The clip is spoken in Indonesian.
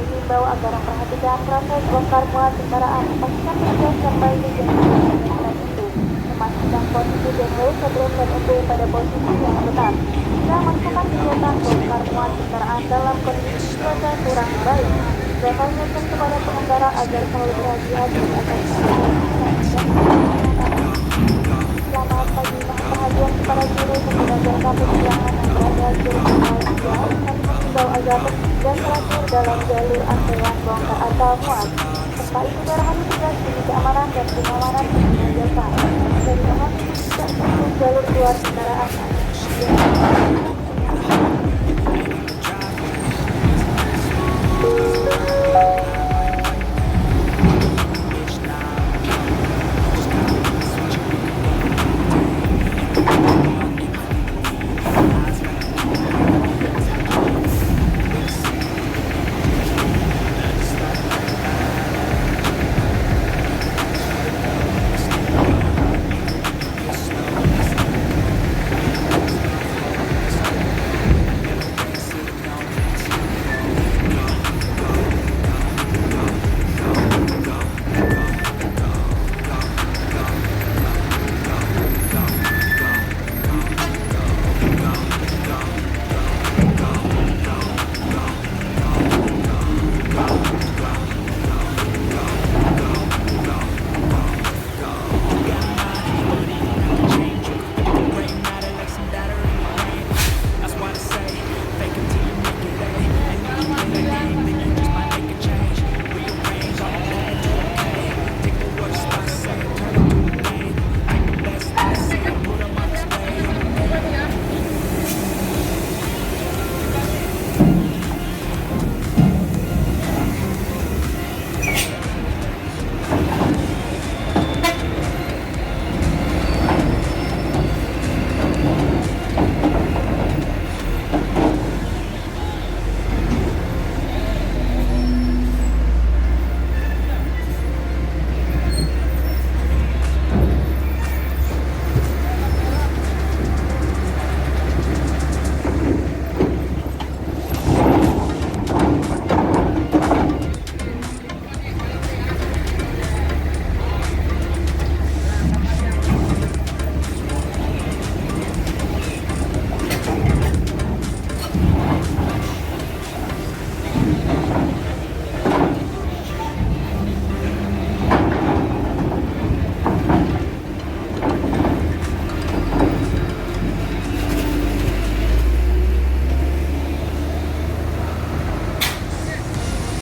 dihimbau agar memperhatikan proses bongkar muat kendaraan, pastikan petugas kembali di kendaraan itu, memastikan posisi BMW sebelum dan untuk pada posisi yang benar. Jika melakukan kegiatan bongkar muat kendaraan dalam kondisi cuaca kurang baik, dapat mengingatkan kepada pengendara agar selalu berhati-hati atas selamat pagi, mohon perhatian kepada guru pengguna jasa perjuangan yang berada di jurusan Malaysia. Kami mengimbau agar dan teratur dalam jalur antrean bongkar atau muat. Serta ikuti arahan petugas demi keamanan dan pengamanan pengguna jasa. Dan mohon tidak menutup jalur keluar kendaraan.